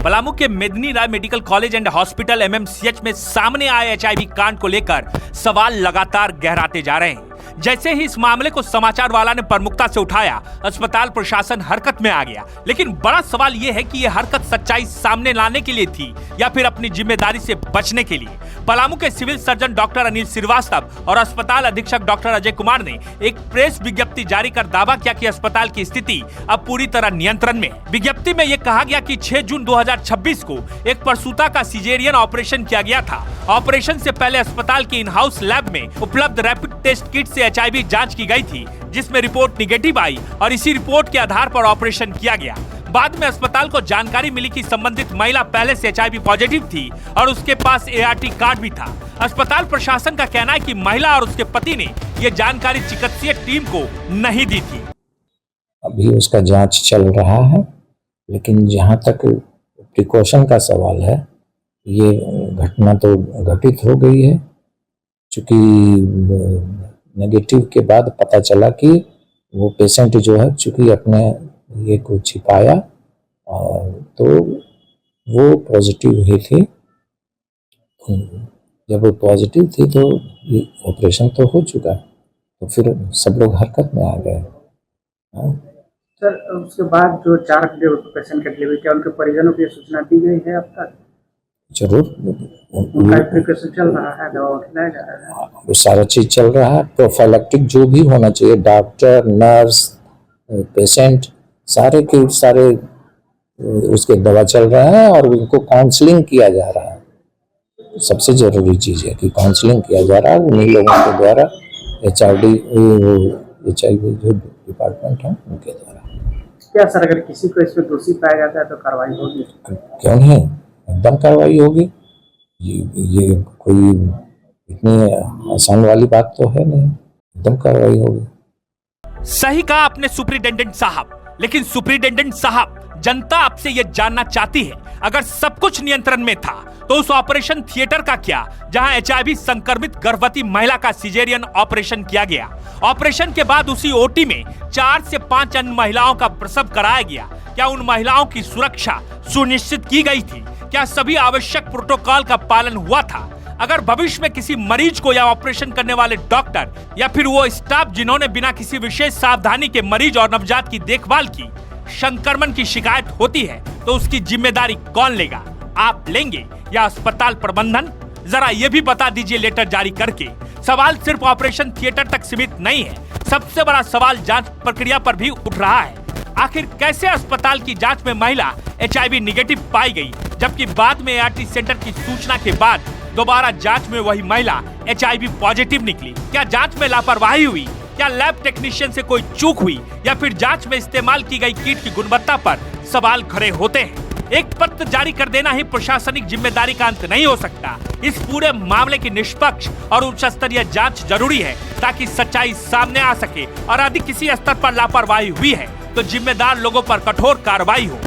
पलामू के Medini Rai medical college and hospital MMCH में सामने आए एचआईवी कांड को लेकर सवाल लगातार गहराते जा रहे हैं। जैसे ही इस मामले को समाचार वाला ने प्रमुखता से उठाया, अस्पताल प्रशासन हरकत में आ गया। लेकिन बड़ा सवाल यह है कि यह हरकत सच्चाई सामने लाने के लिए थी या फिर अपनी जिम्मेदारी से बचने के लिए। पलामू के civil surgeon doctor Anil Shrivastava और अस्पताल अधीक्षक डॉक्टर अजय कुमार ने एक प्रेस विज्ञप्ति जारी कर दावा किया कि अस्पताल की स्थिति अब पूरी तरह नियंत्रण में है। विज्ञप्ति में यह कहा गया कि 6 जून 2026 को एक प्रसूता का सिजेरियन ऑपरेशन किया गया था। ऑपरेशन से पहले अस्पताल के इन हाउस लैब में उपलब्ध रैपिड टेस्ट किट से एचआईवी जांच की गई थी, जिसमें रिपोर्ट निगेटिव आई और इसी रिपोर्ट के आधार पर ऑपरेशन किया गया। बाद में अस्पताल को जानकारी मिली कि संबंधित महिला पहले से एचआईवी पॉजिटिव थी और उसके पास एआरटी कार्ड भी था। अस्पताल प्रशासन का कहना है कि महिला और उसके पति ने ये जानकारी चिकित्सीय टीम को नहीं दी थी। अभी उसका जांच चल रहा है, लेकिन जहां तक प्रिकॉशन का सवाल है, ये घटना तो घटित हो गई है। चूंकि नेगेटिव के बाद पता चला कि वो पेशेंट जो है चूंकि अपने ये को छिपाया, तो वो पॉजिटिव ही थी। जब वो पॉजिटिव थी तो ऑपरेशन तो हो चुका, तो फिर सब लोग हरकत में आ गए। सर, उसके बाद जो 4 पेशेंट की डिलीवरी किया, उनके परिजनों को ये सूचना दी गई है अब तक? जरूर, उनका प्रिकॉशन चल रहा है, दवा खिलाया जा रहा है, वो सारा चीज चल रहा है। प्रोफाइलैक्टिक जो भी होना चाहिए, डॉक्टर, नर्स, पेशेंट सारे के सारे उसके दवा चल रहा है और उनको काउंसलिंग किया जा रहा है। सबसे जरूरी चीज है कि काउंसलिंग किया जा रहा है उन्हीं लोगों के द्वारा, एचआईवी जो डिपार्टमेंट है उनके द्वारा। क्या सर, अगर किसी को इसमें दोषी पाया जाता है तो कार्रवाई होगी? क्यों नहीं, एकदम कार्रवाई होगी। ये कोई इतनी आसान वाली बात तो है नहीं, एकदम कार्रवाई होगी। सही कहा आपने सुपरिटेंडेंट साहब, लेकिन सुपरिटेंडेंट साहब, जनता आपसे यह जानना चाहती है, अगर सब कुछ नियंत्रण में था तो उस ऑपरेशन थिएटर का क्या, जहां एचआईवी संक्रमित गर्भवती महिला का सिजेरियन ऑपरेशन किया गया। ऑपरेशन के बाद उसी ओटी में 4 से 5 अन्य महिलाओं का प्रसव कराया गया। क्या उन महिलाओं की सुरक्षा सुनिश्चित की गई थी? क्या सभी आवश्यक प्रोटोकॉल का पालन हुआ था? अगर भविष्य में किसी मरीज को या ऑपरेशन करने वाले डॉक्टर या फिर वो स्टाफ जिन्होंने बिना किसी विशेष सावधानी के मरीज और नवजात की देखभाल की संक्रमण की शिकायत होती है, तो उसकी जिम्मेदारी कौन लेगा? आप लेंगे या अस्पताल प्रबंधन? जरा ये भी बता दीजिए लेटर जारी करके। सवाल सिर्फ ऑपरेशन थिएटर तक सीमित नहीं है, सबसे बड़ा सवाल जांच प्रक्रिया पर भी उठ रहा है। आखिर कैसे अस्पताल की जांच में महिला एचआईवी निगेटिव पाई गई, जबकि बाद में एआरटी सेंटर की सूचना के बाद दोबारा जांच में वही महिला एचआईवी पॉजिटिव निकली? क्या जांच में लापरवाही हुई? क्या लैब टेक्नीशियन से कोई चूक हुई या फिर जांच में इस्तेमाल की गई किट की गुणवत्ता पर सवाल खड़े होते हैं। एक पत्र जारी कर देना ही प्रशासनिक जिम्मेदारी का अंत नहीं हो सकता। इस पूरे मामले की निष्पक्ष और उच्च स्तरीय जांच जरूरी है, ताकि सच्चाई सामने आ सके और यदि किसी स्तर पर लापरवाही हुई है तो जिम्मेदार लोगों पर कठोर कार्रवाई हो।